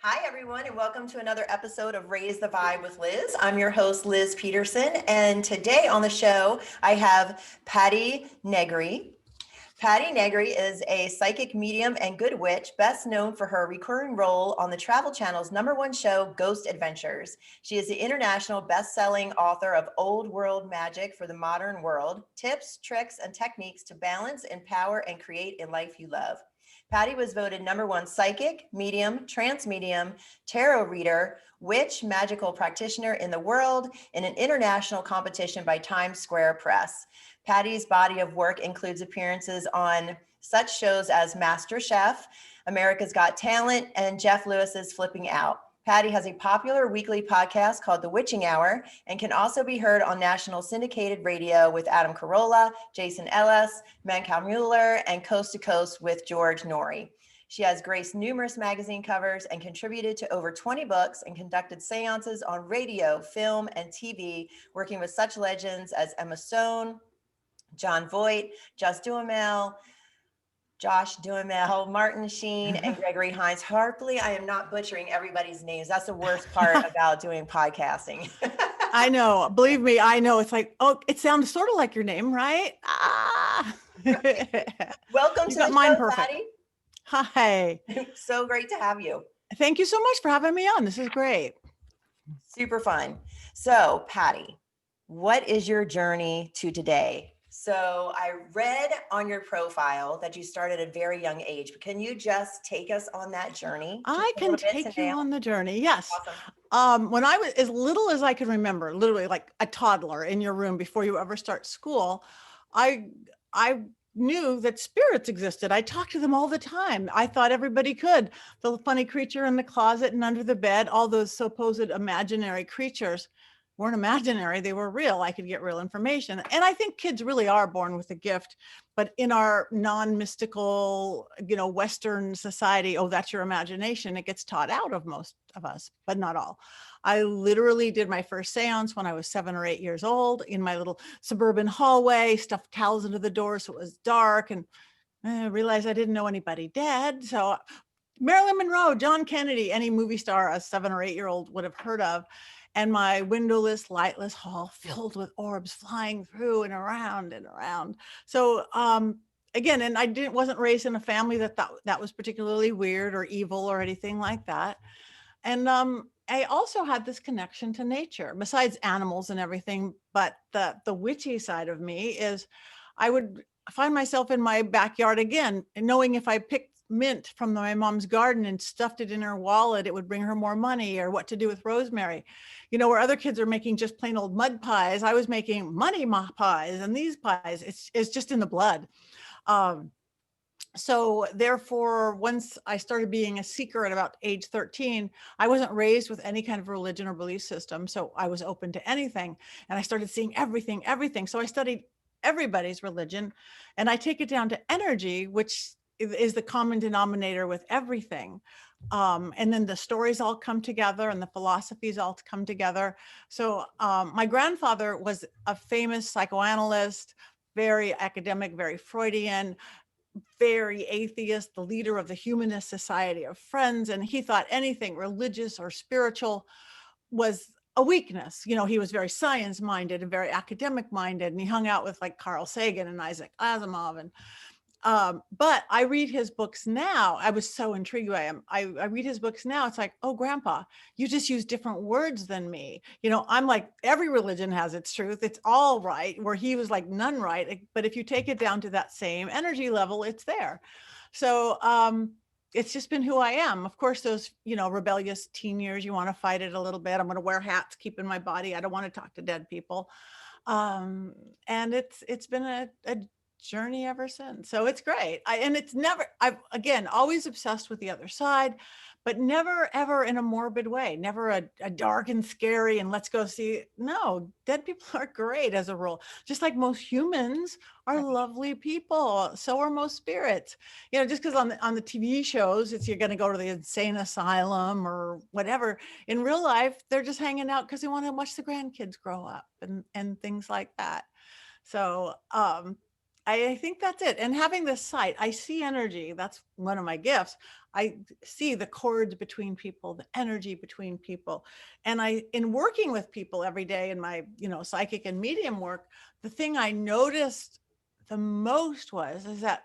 Hi, everyone, and welcome to another episode of Raise the Vibe with Liz. I'm your host, Liz Peterson, and today on the show, I have Patti Negri. Patti Negri is a psychic medium and good witch, best known for her recurring role on the Travel Channel's #1 show, Ghost Adventures. She is the international best-selling author of Old World Magic for the Modern World, tips, tricks, and techniques to balance, empower, and create a life you love. Patti was voted #1 psychic, medium, trance medium, tarot reader, witch, magical practitioner in the world in an international competition by Times Square Press. Patti's body of work includes appearances on such shows as Master Chef, America's Got Talent, and Jeff Lewis's Flipping Out. Patti has a popular weekly podcast called The Witching Hour and can also be heard on national syndicated radio with Adam Corolla, Jason Ellis, Mancow Muller, and Coast to Coast with George Noory. She has graced numerous magazine covers and contributed to over 20 books and conducted seances on radio, film, and TV, working with such legends as Emma Stone, Jon Voight, Josh Duhamel, Martin Sheen, and Gregory Hines. Hopefully, I am not butchering everybody's names. That's the worst part about doing podcasting. I know. Believe me, I know. It's like, oh, it sounds sort of like your name, right? Welcome to the mine show, perfect. Patti. Hi. So great to have you. Thank you so much for having me on. This is great. Super fun. So, Patti, what is your journey to today? So I read on your profile that you started at a very young age, but can you just take us on that journey? I can take you on the journey. Yes. Awesome. When I was as little as I can remember, literally like a toddler in your room before you ever start school, I knew that spirits existed. I talked to them all the time. I thought everybody could. The funny creature in the closet and under the bed, all those supposed imaginary creatures weren't imaginary, they were real. I could get real information. And I think kids really are born with a gift, but in our non-mystical, Western society, oh, that's your imagination. It gets taught out of most of us, but not all. I literally did my first seance when I was 7 or 8 years old in my little suburban hallway, stuffed towels into the door so it was dark, and I realized I didn't know anybody dead. So Marilyn Monroe, John Kennedy, any movie star a 7 or 8-year-old would have heard of. And my windowless, lightless hall filled with orbs flying through and around and around. So again, and I wasn't raised in a family that thought that was particularly weird or evil or anything like that. And I also had this connection to nature, besides animals and everything. But the witchy side of me is I would find myself in my backyard again, knowing if I picked mint from my mom's garden and stuffed it in her wallet, it would bring her more money, or what to do with rosemary. Where other kids are making just plain old mud pies, I was making money pies, and these pies, it's just in the blood. So therefore, once I started being a seeker at about age 13, I wasn't raised with any kind of religion or belief system. So I was open to anything, and I started seeing everything. So I studied everybody's religion, and I take it down to energy, which is the common denominator with everything. And then the stories all come together and the philosophies all come together. So my grandfather was a famous psychoanalyst, very academic, very Freudian, very atheist, the leader of the Humanist Society of Friends. And he thought anything religious or spiritual was a weakness. He was very science minded and very academic minded. And he hung out with like Carl Sagan and Isaac Asimov. And but I read his books now. I was so intrigued by him. I read his books now. It's like, oh, Grandpa, you just use different words than me. I'm like, every religion has its truth. It's all right. Where he was like, none right. But if you take it down to that same energy level, it's there. So it's just been who I am. Of course, those, rebellious teen years, you want to fight it a little bit. I'm going to wear hats, keep in my body. I don't want to talk to dead people. And it's been a journey ever since. So it's great. I've again always obsessed with the other side, but never ever in a morbid way, never a dark and scary and let's go see. No, dead people are great as a rule. Just like most humans are lovely people, so are most spirits. Just because on the TV shows you're going to go to the insane asylum or whatever. In real life, they're just hanging out because they want to watch the grandkids grow up and things like that. So I think that's it. And having this sight, I see energy. That's one of my gifts. I see the cords between people, the energy between people. And in working with people every day in my, psychic and medium work, the thing I noticed the most is that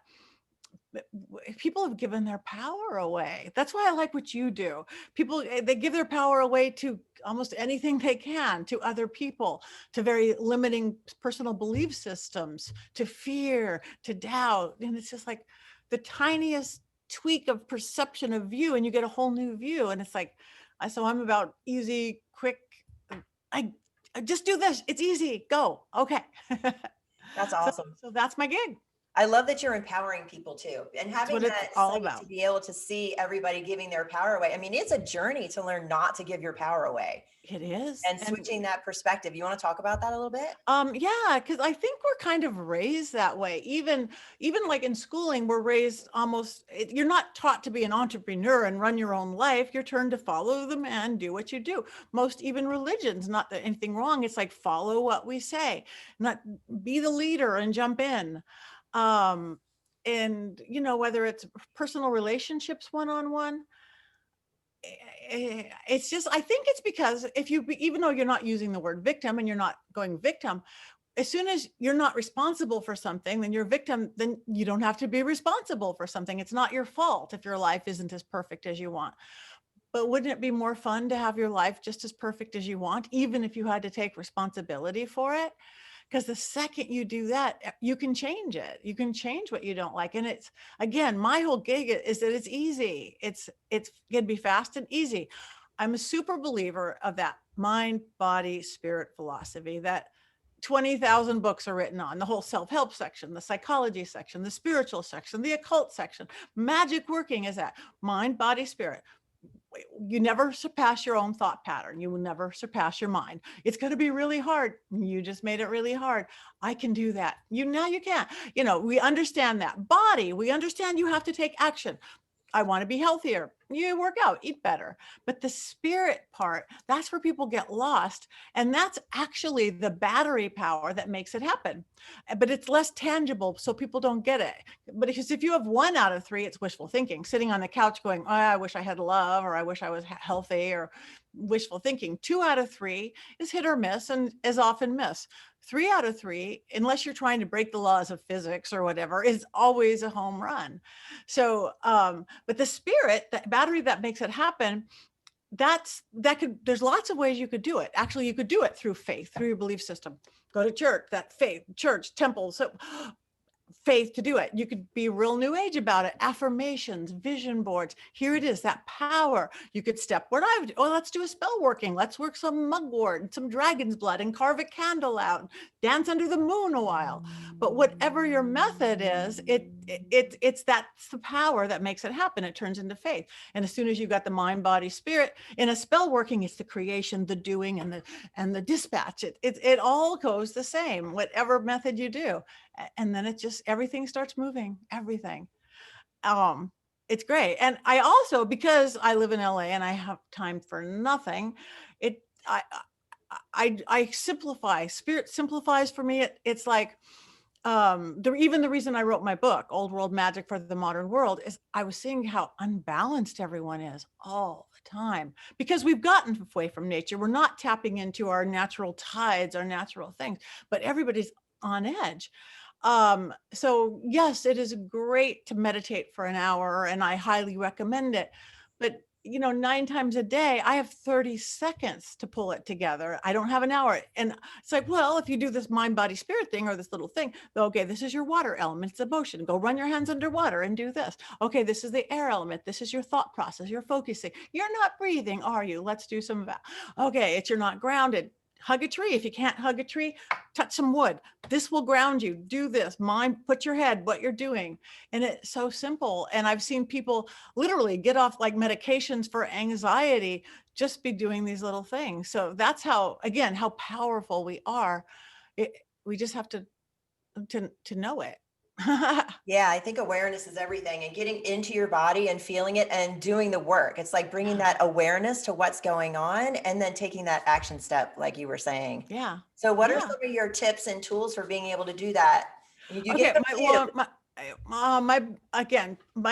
people have given their power away. That's why I like what you do. People, they give their power away to almost anything they can, to other people, to very limiting personal belief systems, to fear, to doubt. And it's just like the tiniest tweak of perception of view, and you get a whole new view. And it's like, so I'm about easy, quick. I just do this. It's easy. Go. Okay. That's so, awesome. so that's my gig. I love that you're empowering people too, and That's having what it's that all sight about. to be able to see everybody giving their power away. I mean, it's a journey to learn not to give your power away It is. and switching that perspective. You want to talk about that a little bit? Yeah, because I think we're kind of raised that way. Even like in schooling, we're raised you're not taught to be an entrepreneur and run your own life. You're turned to follow the man, do what you do. Most even religions, not that anything wrong. It's like follow what we say, not be the leader and jump in. And whether it's personal relationships one-on-one, it's just, I think it's because even though you're not using the word victim and you're not going victim, as soon as you're not responsible for something, then you're a victim, then you don't have to be responsible for something. It's not your fault if your life isn't as perfect as you want. But wouldn't it be more fun to have your life just as perfect as you want, even if you had to take responsibility for it? Because the second you do that, you can change it. You can change what you don't like. And it's, again, my whole gig is that it's easy. It's gonna be fast and easy. I'm a super believer of that mind, body, spirit philosophy that 20,000 books are written on: the whole self-help section, the psychology section, the spiritual section, the occult section. Magic working is that mind, body, spirit. You never surpass your own thought pattern. You will never surpass your mind. It's going to be really hard. You just made it really hard. I can do that. Now you can't. We understand that. Body, we understand you have to take action. I want to be healthier. You work out, eat better. But the spirit part, that's where people get lost. And that's actually the battery power that makes it happen. But it's less tangible, so people don't get it. But because if you have 1 out of 3, it's wishful thinking, sitting on the couch going, oh, I wish I had love, or I wish I was healthy, or wishful thinking. 2 out of 3 is hit or miss, and is often miss. 3 out of 3, unless you're trying to break the laws of physics or whatever, is always a home run. So, but the spirit, that battery that makes it happen, there's lots of ways you could do it. Actually, you could do it through faith, through your belief system. Go to church, that faith, church, temple. So faith to do it. You could be real new age about it. Affirmations, vision boards. Here it is, that power. You could step what I would. Oh, let's do a spell working. Let's work some mugwort and some dragon's blood and carve a candle out, dance under the moon a while. But whatever your method is, that's the power that makes it happen. It turns into faith. And as soon as you've got the mind, body, spirit in a spell working, it's the creation, the doing, and the dispatch. It all goes the same, whatever method you do. And then everything starts moving, everything. It's great. And I also, because I live in LA and I have time for nothing, I simplify. Spirit simplifies for me. It's like, even the reason I wrote my book, Old World Magic for the Modern World, is I was seeing how unbalanced everyone is all the time, because we've gotten away from nature. We're not tapping into our natural tides, our natural things, but everybody's on edge. So yes, it is great to meditate for an hour, and I highly recommend it. But 9 times a day, I have 30 seconds to pull it together. I don't have an hour. And it's like, well, if you do this mind, body, spirit thing, or this little thing, okay, this is your water element, it's emotion. Go run your hands underwater and do this. Okay, this is the air element. This is your thought process. You're focusing. You're not breathing, are you? Let's do some of that. Okay, you're not grounded. Hug a tree. If you can't hug a tree, touch some wood. This will ground you. Do this. Mind, put your head, what you're doing. And it's so simple. And I've seen people literally get off like medications for anxiety, just be doing these little things. So that's how powerful we are. We just have to know it. Yeah, I think awareness is everything, and getting into your body and feeling it and doing the work. It's like bringing that awareness to what's going on and then taking that action step, like you were saying. Yeah. So what are Yeah. some of your tips and tools for being able to do that? You do Okay, get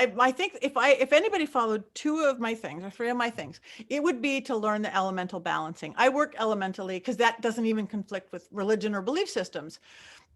I think if anybody followed two of my things or three of my things, it would be to learn the elemental balancing. I work elementally because that doesn't even conflict with religion or belief systems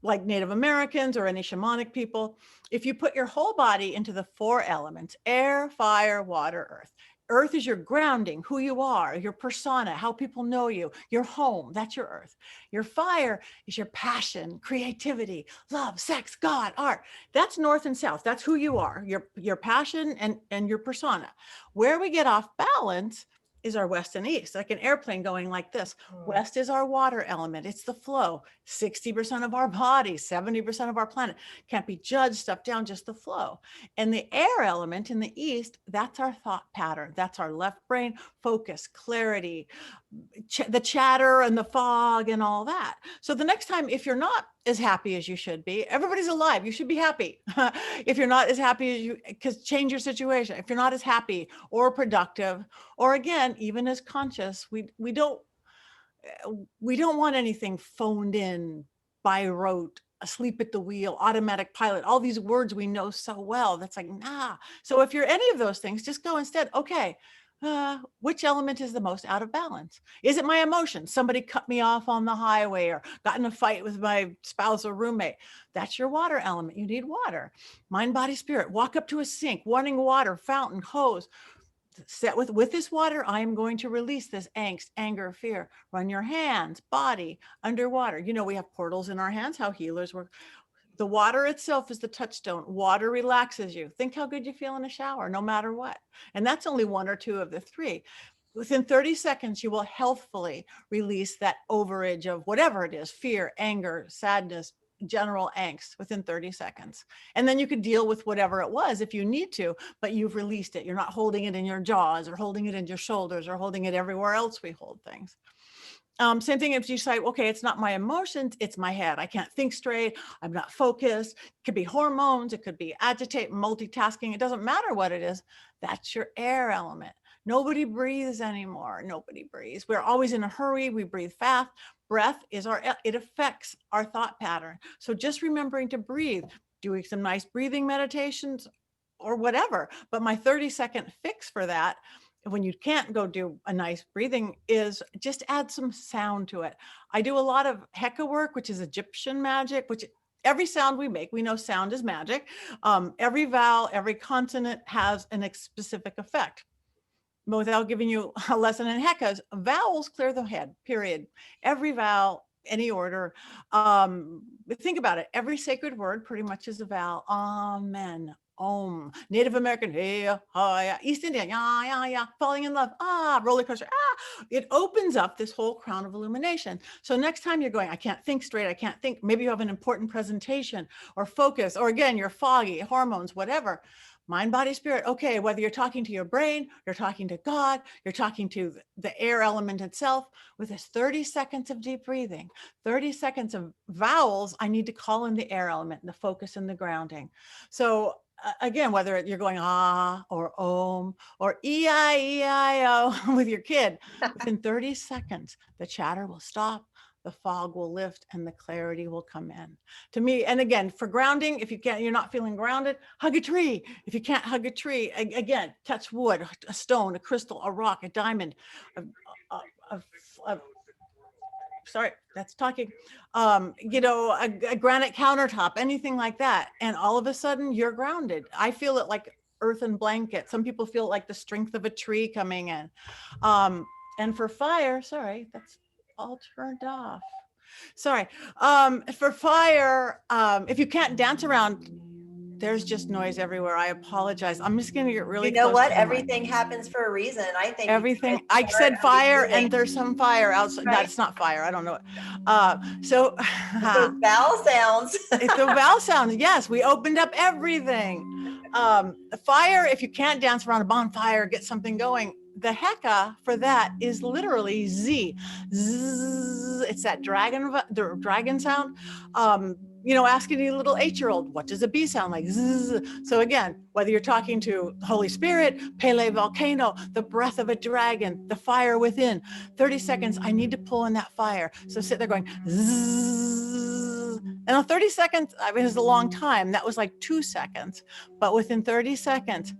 like Native Americans or any shamanic people. If you put your whole body into the four elements, air, fire, water, earth. Earth is your grounding, who you are, your persona, how people know you, your home, that's your earth. Your fire is your passion, creativity, love, sex, God, art. That's north and south. That's who you are, your passion and your persona. Where we get off balance is our west and east, like an airplane going like this. West is our water element. It's the flow. 60% of our body, 70% of our planet can't be judged, stuff down, just the flow. And the air element in the east, that's our thought pattern. That's our left brain focus, clarity, the chatter and the fog and all that. So the next time, if you're not as happy as you should be, everybody's alive, you should be happy. If you're not as happy as you, because change your situation. If you're not as happy or productive, or again, even as conscious, we don't want anything phoned in, by rote, asleep at the wheel, automatic pilot, all these words we know so well. That's like, nah. So if you're any of those things, just go instead, okay, which element is the most out of balance? Is it my emotions? Somebody cut me off on the highway or got in a fight with my spouse or roommate. That's your water element. You need water. Mind, body, spirit. Walk up to a sink, wanting water, fountain, hose. Set with this water, I am going to release this angst, anger, fear. Run your hands, body, underwater. You know, we have portals in our hands, how healers work. The water itself is the touchstone. Water relaxes you. Think how good you feel in a shower, no matter what. And that's only one or two of the three. Within 30 seconds, you will healthfully release that overage of whatever it is, fear, anger, sadness, general angst within 30 seconds. And then you could deal with whatever it was if you need to, but you've released it. You're not holding it in your jaws or holding it in your shoulders or holding it everywhere else we hold things. Same thing if you say, okay, it's not my emotions, it's my head. I can't think straight. I'm not focused. It could be hormones. It could be agitate, multitasking. It doesn't matter what it is. That's your air element. Nobody breathes anymore. Nobody breathes. We're always in a hurry. We breathe fast. Breath is it affects our thought pattern. So just remembering to breathe, doing some nice breathing meditations or whatever. But my 30-second fix for that, when you can't go do a nice breathing, is just add some sound to it. I do a lot of Heka work, which is Egyptian magic, which every sound we make, we know sound is magic. Every vowel, every consonant has a specific effect. But without giving you a lesson in Heka's, vowels clear the head, period. Every vowel, any order. Think about it. Every sacred word pretty much is a vowel. Amen. Om. Native American, hey, hi, East Indian, yeah, falling in love, roller coaster, It opens up this whole crown of illumination. So next time you're going, I can't think straight, I can't think, maybe you have an important presentation or focus, or again, you're foggy, hormones, whatever. Mind, body, spirit. Okay, whether you're talking to your brain, you're talking to God, you're talking to the air element itself, with this 30 seconds of deep breathing, 30 seconds of vowels, I need to call in the air element, the focus and the grounding. So again, whether you're going or om or E-I-E-I-O with your kid, within 30 seconds, the chatter will stop, the fog will lift, and the clarity will come in. To me, and again, for grounding, if you're not feeling grounded, hug a tree. If you can't hug a tree, again, touch wood, a stone, a crystal, a rock, a diamond, sorry, that's talking, a granite countertop, anything like that. And all of a sudden you're grounded. I feel it like earth and blanket. Some people feel like the strength of a tree coming in. And for fire, sorry, that's all turned off. Sorry. For fire, if you can't dance around, there's just noise everywhere. I apologize. I'm just going to get really You know close what? to the mic. Everything happens for a reason. I think Everything. I said fire, and there's some fire outside. Right. That's not fire. I don't know. So those vowel sounds. it's the vowel sounds. Yes, we opened up everything. Fire. If you can't dance around a bonfire, get something going. The Heka for that is literally Z. Zzz, it's that the dragon sound. Asking a little 8-year-old, what does a bee sound like? Zzz. So again, whether you're talking to the Holy Spirit, Pele volcano, the breath of a dragon, the fire within, 30 seconds, I need to pull in that fire. So sit there going, zzz. And And on 30 seconds, I mean, it was a long time. That was like 2 seconds. But within 30 seconds,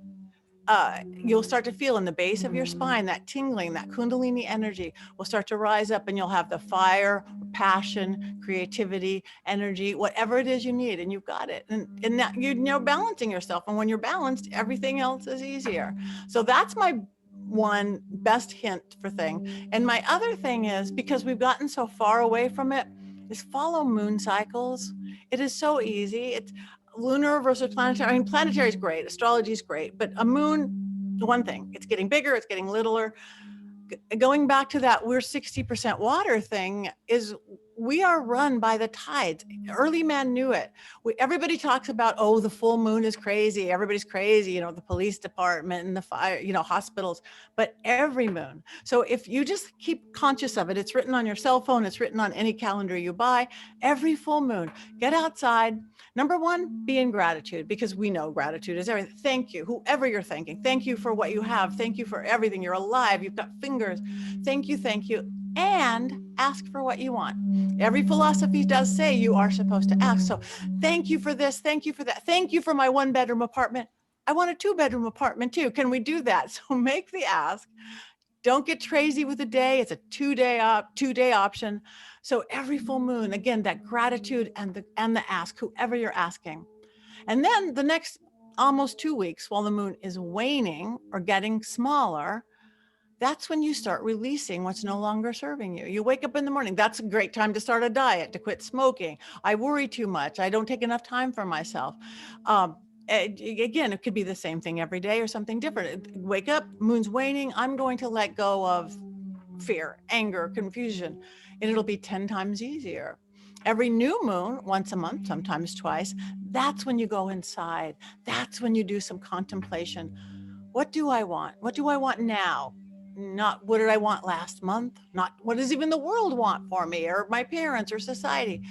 you'll start to feel in the base of your spine, that tingling, that Kundalini energy will start to rise up, and you'll have the fire, passion, creativity, energy, whatever it is you need, and you've got it. And that, you're balancing yourself. And when you're balanced, everything else is easier. So that's my one best hint for thing. And my other thing is, because we've gotten so far away from it, is follow moon cycles. It is so easy. It's lunar versus planetary. I mean, planetary is great, astrology is great, but a moon, one thing, it's getting bigger, it's getting littler. Going back to that we're 60% water thing, is we are run by the tides. Early man knew it. Everybody talks about, oh, the full moon is crazy. Everybody's crazy, the police department and the fire, hospitals, but every moon. So if you just keep conscious of it, it's written on your cell phone, it's written on any calendar you buy, every full moon, get outside. Number one, be in gratitude, because we know gratitude is everything. Thank you, whoever you're thanking. Thank you for what you have. Thank you for everything. You're alive. You've got fingers. Thank you. Thank you. And ask for what you want. Every philosophy does say you are supposed to ask. So thank you for this. Thank you for that. Thank you for my 1-bedroom apartment. I want a 2-bedroom apartment too. Can we do that? So make the ask. Don't get crazy with a day. It's a 2-day option. So every full moon, again, that gratitude and the ask, whoever you're asking. And then the next almost 2 weeks, while the moon is waning or getting smaller, that's when you start releasing what's no longer serving you. You wake up in the morning. That's a great time to start a diet, to quit smoking. I worry too much. I don't take enough time for myself. Again, it could be the same thing every day or something different. Wake up, moon's waning. I'm going to let go of fear, anger, confusion, and it'll be 10 times easier. Every new moon, once a month, sometimes twice, that's when you go inside. That's when you do some contemplation. What do I want? What do I want now? Not what did I want last month? Not what does even the world want for me, or my parents, or society.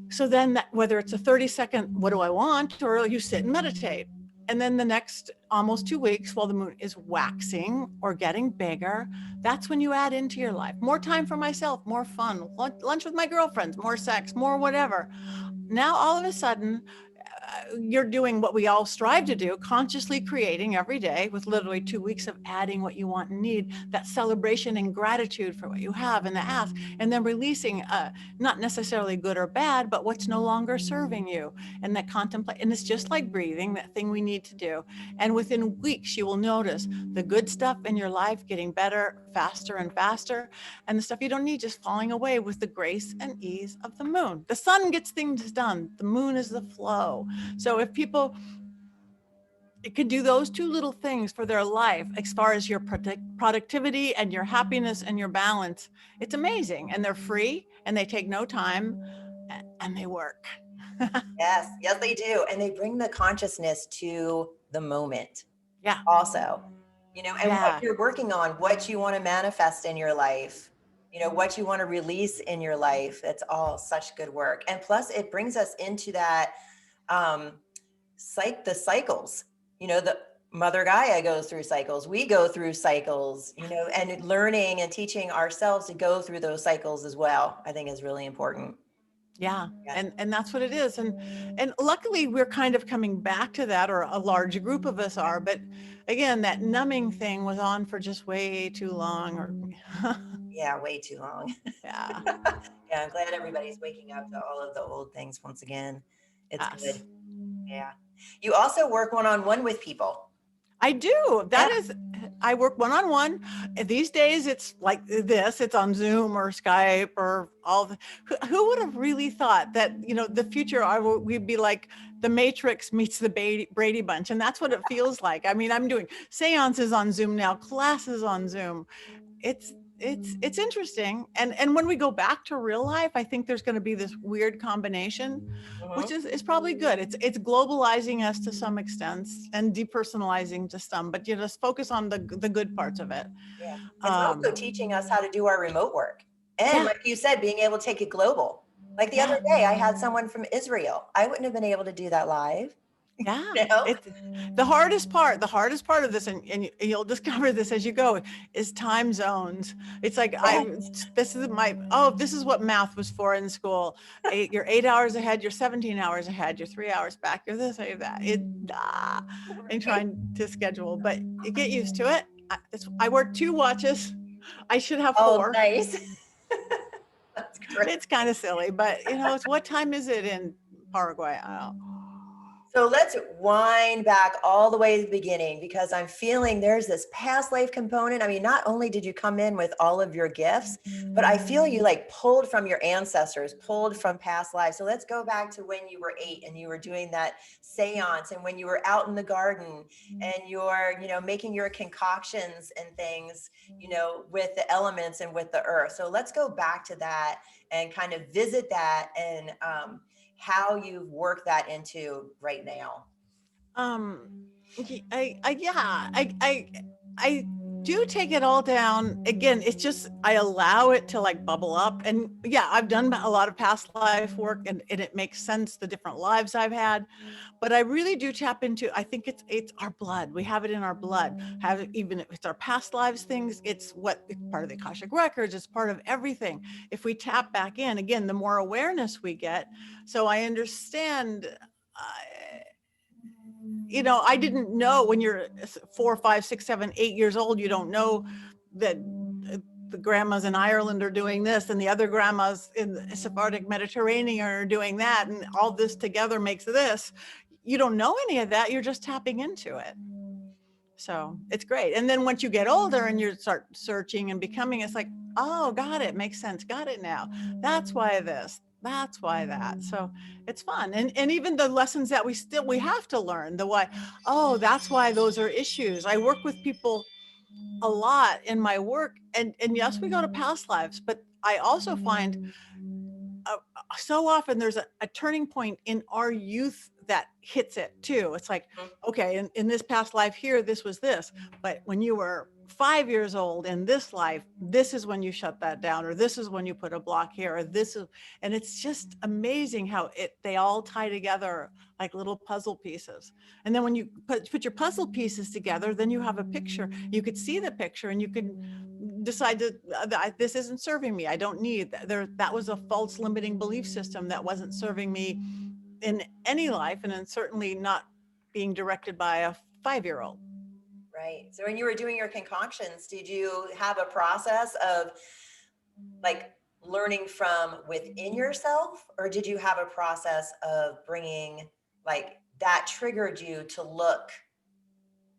So then whether it's a 30-second, what do I want? Or you sit and meditate. And then the next almost 2 weeks, while the moon is waxing or getting bigger, that's when you add into your life more time for myself, more fun, lunch with my girlfriends, more sex, more whatever. Now, all of a sudden, you're doing what we all strive to do, consciously creating every day, with literally 2 weeks of adding what you want and need, that celebration and gratitude for what you have and the ask, and then releasing not necessarily good or bad, but what's no longer serving you, and that contemplate. And it's just like breathing, that thing we need to do. And within weeks, you will notice the good stuff in your life getting better, faster and faster, and the stuff you don't need just falling away with the grace and ease of the moon. The sun gets things done. The moon is the flow. So if people could do those 2 little things for their life, as far as your productivity and your happiness and your balance, it's amazing. And they're free, and they take no time, and they work. Yes, they do. And they bring the consciousness to the moment. Yeah. Also, and what you're working on, what you want to manifest in your life, what you want to release in your life. It's all such good work. And plus it brings us into that, the cycles, the mother Gaia goes through cycles. We go through cycles, and learning and teaching ourselves to go through those cycles as well, I think is really important. Yeah. And that's what it is. And luckily we're kind of coming back to that, or a large group of us are, but again, that numbing thing was on for just way too long, or yeah, way too long. Yeah. Yeah. I'm glad everybody's waking up to all of the old things once again. It's good. Yeah. You also work one-on-one with people. I do. I work one-on-one. These days it's like this, it's on Zoom or Skype or who would have really thought that, the future, we'd be like the Matrix meets the Brady Bunch. And that's what it feels like. I mean, I'm doing seances on Zoom now, classes on Zoom. It's interesting. And when we go back to real life, I think there's going to be this weird combination, which is probably good. It's globalizing us to some extent and depersonalizing to some, but just focus on the good parts of it. Yeah. It's also teaching us how to do our remote work. And like you said, being able to take it global. Like the other day, I had someone from Israel. I wouldn't have been able to do that live. Yeah, You know? it's the hardest part of this, and you'll discover this as you go, is time zones. It's like this is what math was for in school. You're 8 hours ahead, you're 17 hours ahead, you're 3 hours back, you're this, you're that. And trying to schedule, but you get used to it. I work 2 watches. I should have Oh, 4. nice. That's great. It's kind of silly, but it's what time is it in Paraguay? I don't know. So let's wind back all the way to the beginning, because I'm feeling there's this past life component. I mean, not only did you come in with all of your gifts, but I feel you like pulled from your ancestors, pulled from past lives. So let's go back to when you were 8 and you were doing that seance, and when you were out in the garden and you're, making your concoctions and things, with the elements and with the earth. So let's go back to that and kind of visit that, and how you've worked that into right now. I do take it all down. Again, it's just, I allow it to like bubble up. And yeah, I've done a lot of past life work, and it makes sense, the different lives I've had. But I really do tap into, I think it's our blood. We have it in our blood. Even if it's our past lives things, it's part of the Akashic records, it's part of everything. If we tap back in, again, the more awareness we get. So I understand, I didn't know when you're 4, 5, 6, 7, 8 years old, you don't know that the grandmas in Ireland are doing this, and the other grandmas in the Sephardic Mediterranean are doing that, and all this together makes this. You don't know any of that. You're just tapping into it. So it's great. And then once you get older and you start searching and becoming, it's like, oh, got it. Makes sense. Got it now. That's why this. That's why that. So it's fun. And even the lessons that we have to learn, the why, oh, that's why those are issues. I work with people a lot in my work, and yes, we go to past lives, but I also find so often there's a turning point in our youth that hits it too. It's like, okay, in this past life here, this was this, but when you were 5 years old in this life, this is when you shut that down, or this is when you put a block here, or this is, and it's just amazing how they all tie together like little puzzle pieces. And then when you put your puzzle pieces together, then you have a picture. You could see the picture, and you can decide that this isn't serving me. I don't need that. That was a false limiting belief system that wasn't serving me in any life, and then certainly not being directed by a 5-year-old. Right. So when you were doing your concoctions, did you have a process of like learning from within yourself, or did you have a process of bringing, like, that triggered you to look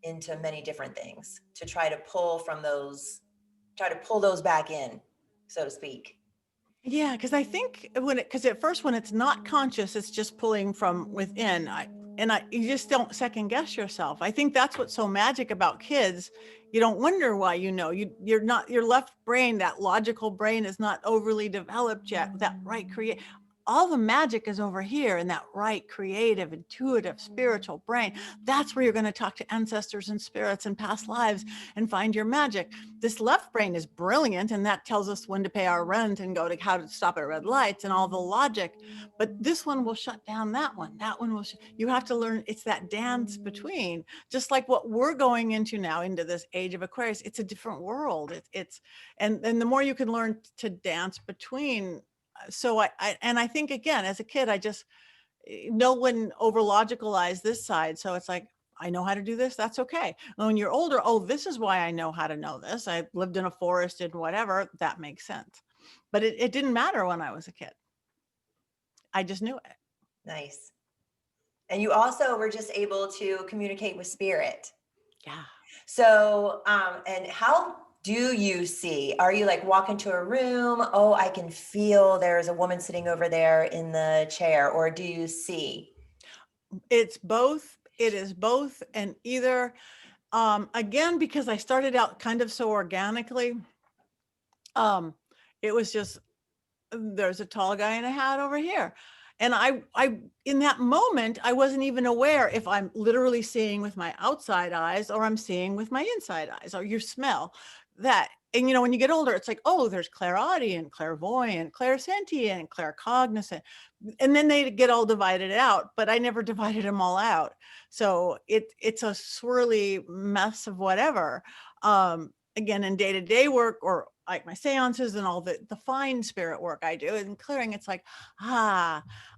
into many different things, to try to pull those back in, so to speak? Yeah, because I think because at first when it's not conscious, it's just pulling from within. You just don't second guess yourself. I think that's what's so magic about kids. You don't wonder why, you're not, your left brain, that logical brain, is not overly developed yet. That right all the magic is over here in that right, creative, intuitive, spiritual brain. That's where you're going to talk to ancestors and spirits and past lives and find your magic. This left brain is brilliant, and that tells us when to pay our rent and go to how to stop at red lights and all the logic. But this one will shut down that one. That one will. You have to learn. It's that dance between, just like what we're going into now, into this age of Aquarius. It's a different world. And the more you can learn to dance between. So I think, again, as a kid, I just, no one over logicalized this side. So it's like, I know how to do this. That's okay. When you're older, oh, this is why I know how to know this. I lived in a forest and whatever. That makes sense. But it didn't matter when I was a kid. I just knew it. Nice. And you also were just able to communicate with spirit. Yeah. So, and how do you see? Are you like walk into a room? Oh, I can feel there's a woman sitting over there in the chair. Or do you see? It's both. It is both. And either, again, because I started out kind of so organically, it was just, there's a tall guy in a hat over here. And I in that moment, I wasn't even aware if I'm literally seeing with my outside eyes or I'm seeing with my inside eyes, or your smell. And you know, when you get older, it's like, oh, there's clairaudient, clairvoyant, clairsentient, claircognizant, and then they get all divided out. But I never divided them all out, so it's a swirly mess of whatever. Again, in day-to-day work, or like my seances and all the fine spirit work I do and clearing, it's like,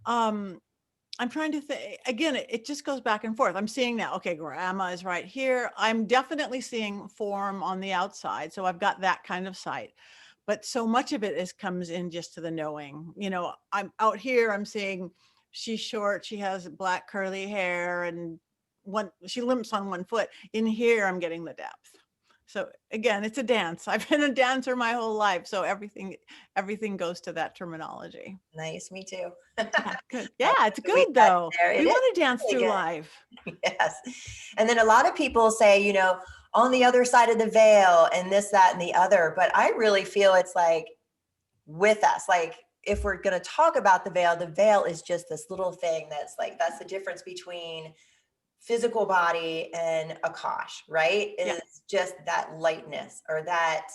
um, I'm trying to think again, it just goes back and forth. I'm seeing now, okay, grandma is right here. I'm definitely seeing form on the outside. So I've got that kind of sight. But so much of it comes in just to the knowing. You know, I'm out here, I'm seeing she's short, she has black curly hair, and she limps on one foot. In here, I'm getting the depth. So again, it's a dance. I've been a dancer my whole life. So everything goes to that terminology. Nice. Me too. Yeah, good. Yeah, Nice it's that we good got though. there. It We is want to dance really through good. life. Yes. And then a lot of people say, you know, on the other side of the veil and this, that, and the other. But I really feel it's like with us, like if we're going to talk about the veil is just this little thing that's like, that's the difference between physical body and Akash, right? Yeah. Is just that lightness or that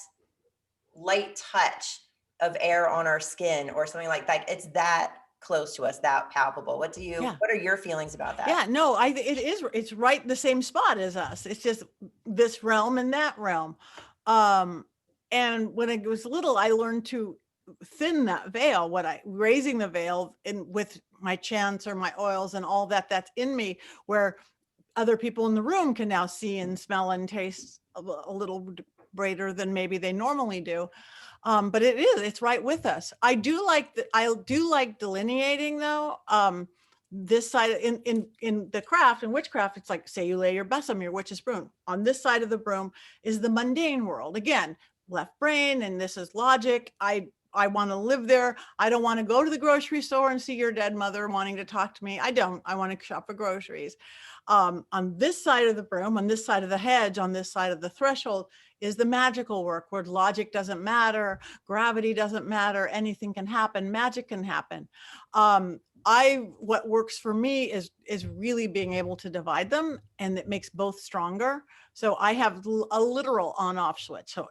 light touch of air on our skin or something like that. It's that close to us, that palpable. Yeah. What are your feelings about that? Yeah, no, it's right the same spot as us. It's just this realm and that realm. And when I was little, I learned to thin that veil, raising the veil with my chants or my oils and all that's in me, where other people in the room can now see and smell and taste a little greater than maybe they normally do. But it's right with us. I do like delineating though. This side in the craft and witchcraft, it's like, say you lay your besom, your witch's broom. On this side of the broom is the mundane world. Again, left brain, and this is logic. I want to live there. I don't want to go to the grocery store and see your dead mother wanting to talk to me. I want to shop for groceries. On this side of the broom, on this side of the hedge, on this side of the threshold is the magical work where logic doesn't matter, gravity doesn't matter, anything can happen, magic can happen. What works for me is really being able to divide them, and it makes both stronger. So I have a literal on-off switch. So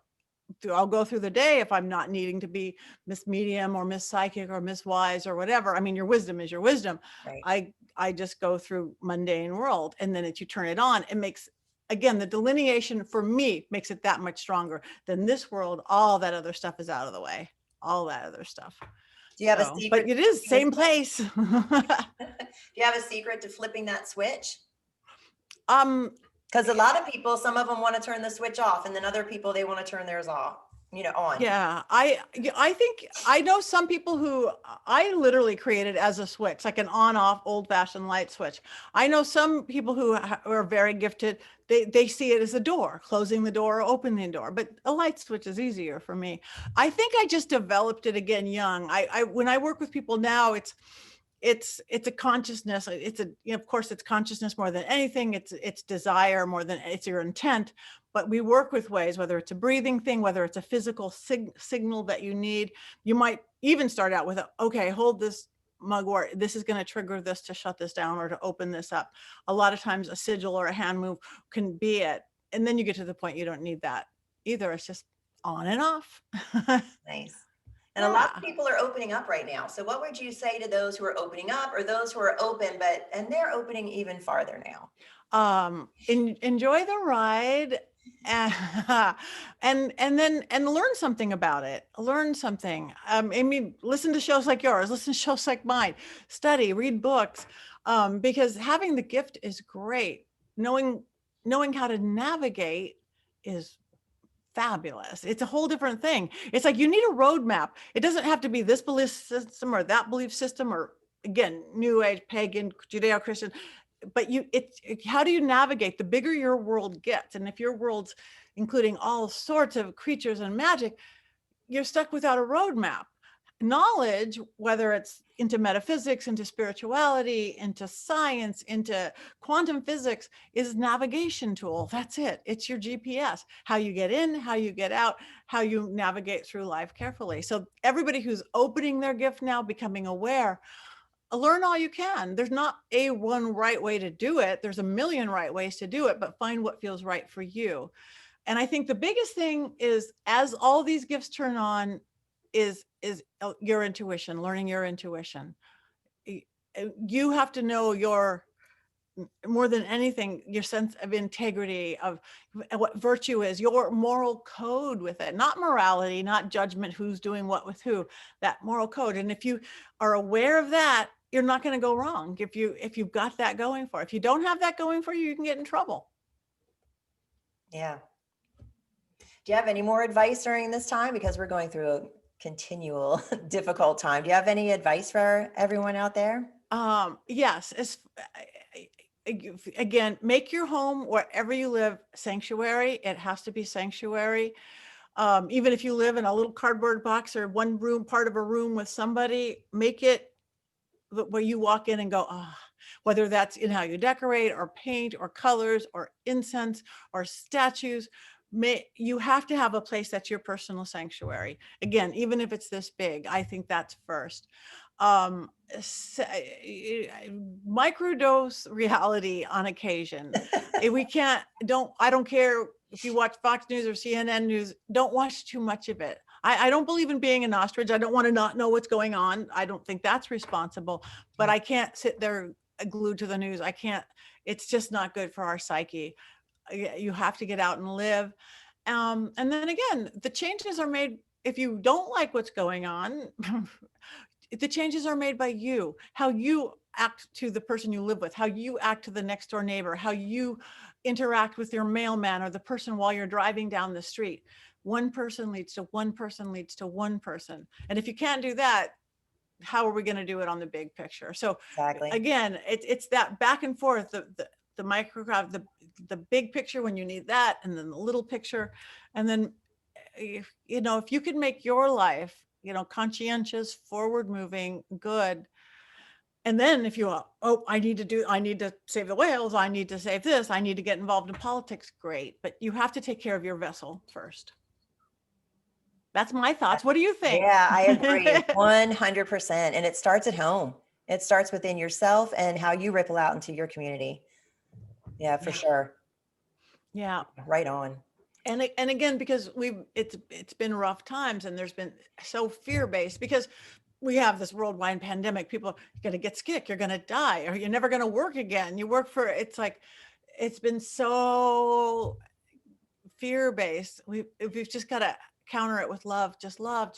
I'll go through the day if I'm not needing to be Miss Medium or Miss Psychic or Miss Wise or whatever. I mean, your wisdom is your wisdom. Right. I just go through mundane world, and then you turn it on. It makes, again, the delineation for me makes it that much stronger than this world. All that other stuff is out of the way. All that other stuff. Do you have a secret? But it is same place. Do you have a secret to flipping that switch? Because a lot of people, some of them want to turn the switch off, and then other people, they want to turn theirs off, on. Yeah, I think I know some people who I literally created as a switch, like an on-off old-fashioned light switch. I know some people who are very gifted. They see it as a door, closing the door or opening the door. But a light switch is easier for me. I think I just developed it again young. When I work with people now, it's a consciousness. Of course, it's consciousness more than anything. It's desire more than it's your intent. But we work with ways, whether it's a breathing thing, whether it's a physical signal that you need. You might even start out with, okay, hold this mug, or this is going to trigger this to shut this down or to open this up. A lot of times a sigil or a hand move can be it. And then you get to the point you don't need that either. It's just on and off. Nice. And a lot of people are opening up right now. So what would you say to those who are opening up, or those who are open, and they're opening even farther now? Enjoy the ride, and learn something about it. Learn something. I mean, listen to shows like yours, listen to shows like mine, study, read books, because having the gift is great. Knowing how to navigate is fabulous. It's a whole different thing. It's like you need a roadmap. It doesn't have to be this belief system or that belief system, or again, New Age, pagan, Judeo-Christian. But how do you navigate? The bigger your world gets, and if your world's including all sorts of creatures and magic, you're stuck without a roadmap. Knowledge, whether it's into metaphysics, into spirituality, into science, into quantum physics, is a navigation tool. That's it. It's your GPS. How you get in, how you get out, how you navigate through life carefully. So everybody who's opening their gift now, becoming aware, learn all you can. There's not one right way to do it. There's a million right ways to do it, but find what feels right for you. And I think the biggest thing is, as all these gifts turn on, is your intuition, learning your intuition. You have to know more than anything, your sense of integrity, of what virtue is, your moral code with it, not morality, not judgment, who's doing what with who, that moral code. And if you are aware of that, you're not going to go wrong. If you've got that going for, if you don't have that going for you, you can get in trouble. Yeah. Do you have any more advice during this time? Because we're going through a continual difficult time. Do you have any advice for everyone out there? Yes. Again, make your home, wherever you live, sanctuary. It has to be sanctuary. Even if you live in a little cardboard box or one room, part of a room with somebody, make it where you walk in and go, ah, whether that's in how you decorate or paint or colors or incense or statues. You have to have a place that's your personal sanctuary. Again, even if it's this big, I think that's first. Microdose reality on occasion. I don't care if you watch Fox News or CNN News, don't watch too much of it. I don't believe in being an ostrich. I don't want to not know what's going on. I don't think that's responsible, but I can't sit there glued to the news. I can't, it's just not good for our psyche. You have to get out and live. And then again, the changes are made. If you don't like what's going on, the changes are made by you, how you act to the person you live with, how you act to the next door neighbor, how you interact with your mailman or the person while you're driving down the street. One person leads to one person leads to one person. And if you can't do that, how are we going to do it on the big picture? So Exactly. again, it's that back and forth, the microcosm, the big picture when you need that, and then the little picture. And then, if you could make your life, conscientious, forward moving, good. And then if you, I need to save the whales, I need to save this, I need to get involved in politics, great. But you have to take care of your vessel first. That's my thoughts. What do you think? Yeah, I agree 100%. And it starts at home. It starts within yourself and how you ripple out into your community. Yeah, for sure. Yeah. Right on. And again, because it's been rough times, and there's been so fear-based, because we have this worldwide pandemic. People are going to get sick, you're going to die, or you're never going to work again. You work for, it's like, it's been so fear-based. We've just got to counter it with love, just love,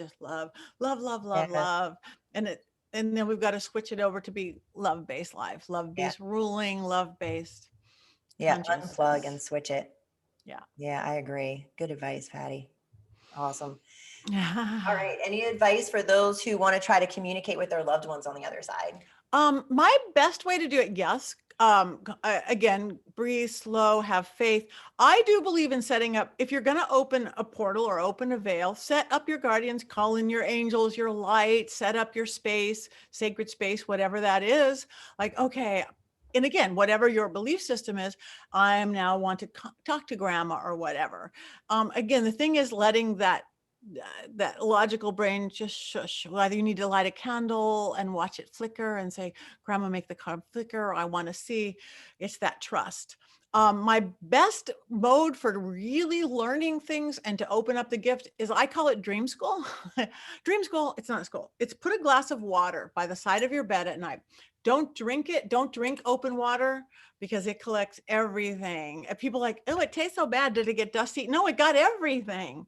love, Yeah. love. And then we've got to switch it over to be love-based life, love-based ruling, love-based. Yeah, unplug and switch it. Yeah. Yeah, I agree. Good advice, Patti. Awesome. All right. Any advice for those who want to try to communicate with their loved ones on the other side? My best way to do it, yes. Again, breathe slow, have faith. I do believe in setting up, if you're going to open a portal or open a veil, set up your guardians, call in your angels, your light, set up your space, sacred space, whatever that is. Like, okay. And again, whatever your belief system is, I now want to talk to grandma or whatever. Again, the thing is letting that logical brain just shush. Whether you need to light a candle and watch it flicker and say, grandma, make the card flicker, I want to see. It's that trust. My best mode for really learning things and to open up the gift is, I call it dream school. Dream school, it's not a school. It's put a glass of water by the side of your bed at night. Don't drink it. Don't drink open water, because it collects everything. And people are like, oh, it tastes so bad. Did it get dusty? No, it got everything.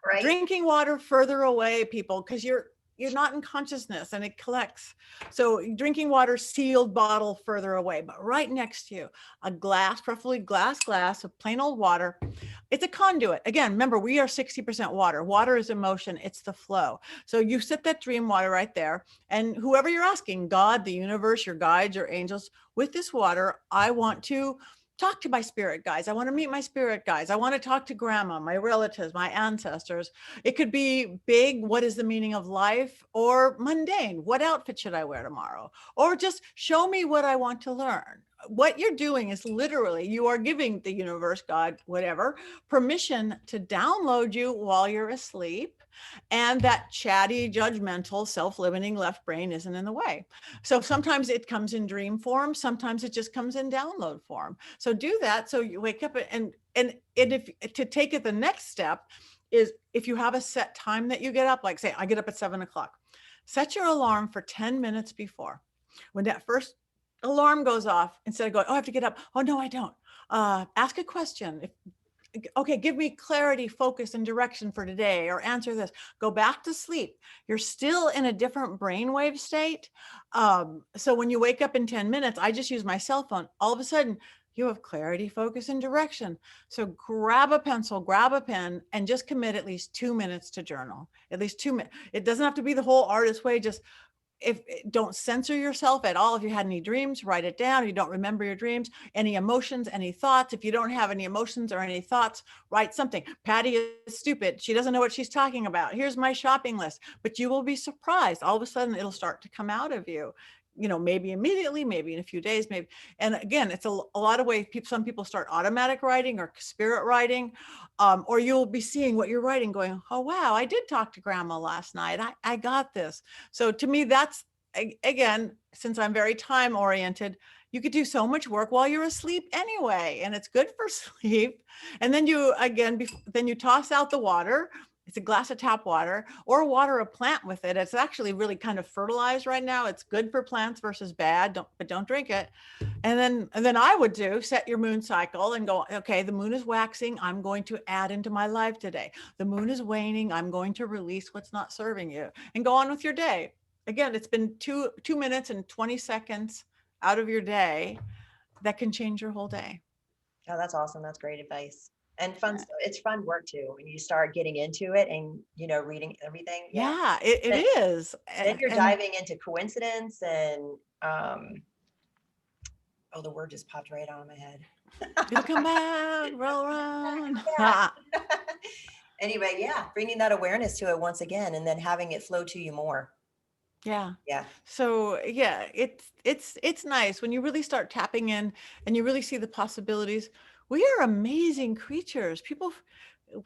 Right. Drinking water further away, people, because you're not in consciousness, and it collects. So drinking water, sealed bottle further away, but right next to you, a glass, preferably glass of plain old water. It's a conduit. Again, remember, we are 60% water. Water is emotion. It's the flow. So you set that dream water right there, and whoever you're asking, God, the universe, your guides, your angels, with this water, I want to talk to my spirit guides. I want to meet my spirit guides. I want to talk to grandma, my relatives, my ancestors. It could be big, what is the meaning of life? Or mundane, what outfit should I wear tomorrow? Or just show me what I want to learn. what you're doing is literally, you are giving the universe, God, whatever, permission to download you while you're asleep. And that chatty, judgmental, self-limiting left brain isn't in the way. So sometimes it comes in dream form. Sometimes it just comes in download form. So do that. So you wake up and if to take it the next step is, if you have a set time that you get up, like say I get up at 7 o'clock, set your alarm for 10 minutes before. When that first alarm goes off, instead of going, oh, I have to get up. Oh, no, I don't. Ask a question. Okay, give me clarity, focus, and direction for today, or answer this. Go back to sleep. You're still in a different brainwave state. So when you wake up in 10 minutes, I just use my cell phone. All of a sudden, you have clarity, focus, and direction. So grab a pencil, grab a pen, and just commit at least 2 minutes to journal. At least 2 minutes. It doesn't have to be the whole artist way. Just don't censor yourself at all. If you had any dreams, write it down. If you don't remember your dreams, any emotions, any thoughts. If you don't have any emotions or any thoughts, write something. Patty is stupid. She doesn't know what she's talking about. Here's my shopping list. But you will be surprised. All of a sudden, it'll start to come out of you. Maybe immediately, maybe in a few days, maybe. And again, it's a lot of ways. Some people start automatic writing or spirit writing, or you'll be seeing what you're writing going, oh, wow, I did talk to grandma last night. I got this. So to me, that's, again, since I'm very time oriented, you could do so much work while you're asleep anyway, and it's good for sleep. And then then you toss out the water. It's a glass of tap water, or water a plant with it. It's actually really kind of fertilized right now. It's good for plants versus bad, but don't drink it. And then I would set your moon cycle and go, okay, the moon is waxing. I'm going to add into my life today. The moon is waning. I'm going to release what's not serving you, and go on with your day. Again, it's been 2 minutes and 20 seconds out of your day that can change your whole day. Oh, that's awesome. That's great advice. And fun. It's fun work too. When you start getting into it and, reading everything. Yeah, it is. Then you're diving into coincidence and, the word just popped right out of my head. It'll come back, roll around. Anyway, bringing that awareness to it once again, and then having it flow to you more. Yeah. Yeah. So it's nice when you really start tapping in and you really see the possibilities. We are amazing creatures.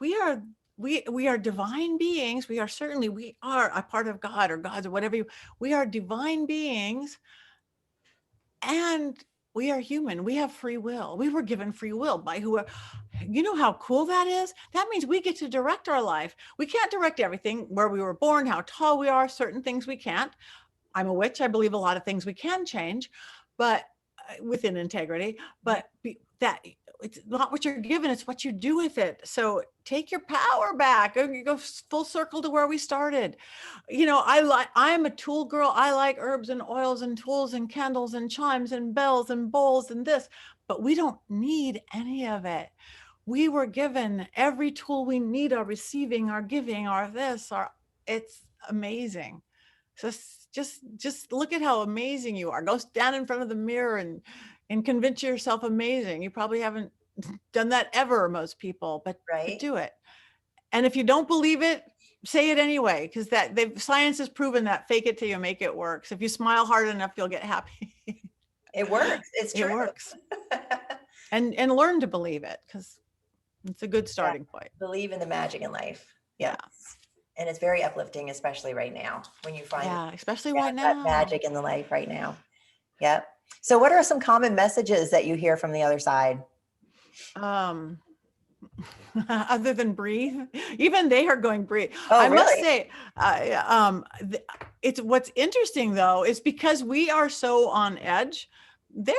We are divine beings. We are a part of God or gods or whatever. We are divine beings, and we are human. We have free will. We were given free will by you know how cool that is? That means we get to direct our life. We can't direct everything, where we were born, how tall we are, certain things we can't. I'm a witch. I believe a lot of things we can change, but within integrity, but that it's not what you're given, it's what you do with it. So take your power back. You go full circle to where we started. I'm a tool girl. I like herbs and oils and tools and candles and chimes and bells and bowls and this, but we don't need any of it. We were given every tool we need, our receiving, our giving, it's amazing. So just look at how amazing you are. Go stand in front of the mirror and convince yourself amazing. You probably haven't done that ever, most people, but do it. And if you don't believe it, say it anyway, because science has proven that fake it till you make it works. If you smile hard enough, you'll get happy. It works. It's true. It works. And learn to believe it, because it's a good starting point. Believe in the magic in life. Yeah. And it's very uplifting, especially right now, when you find especially right now, that magic in the life right now. Yep. So what are some common messages that you hear from the other side? Other than breathe, even they are going breathe. Oh, I really? must say, it's what's interesting though, is because we are so on edge, they're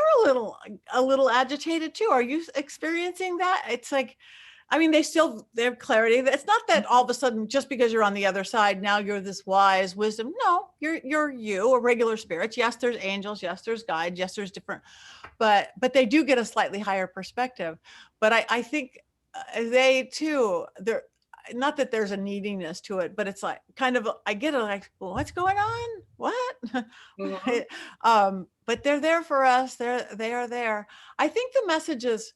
a little agitated too. Are you experiencing that? It's like, they have clarity. It's not that all of a sudden, just because you're on the other side, now you're this wise wisdom. No, you're a regular spirit. Yes, there's angels. Yes, there's guides. Yes, there's different, but they do get a slightly higher perspective. But I think they too, they're not that there's a neediness to it, but it's like kind of, I get it like, well, what's going on? What? Mm-hmm. But they're there for us. They are there. I think the message is,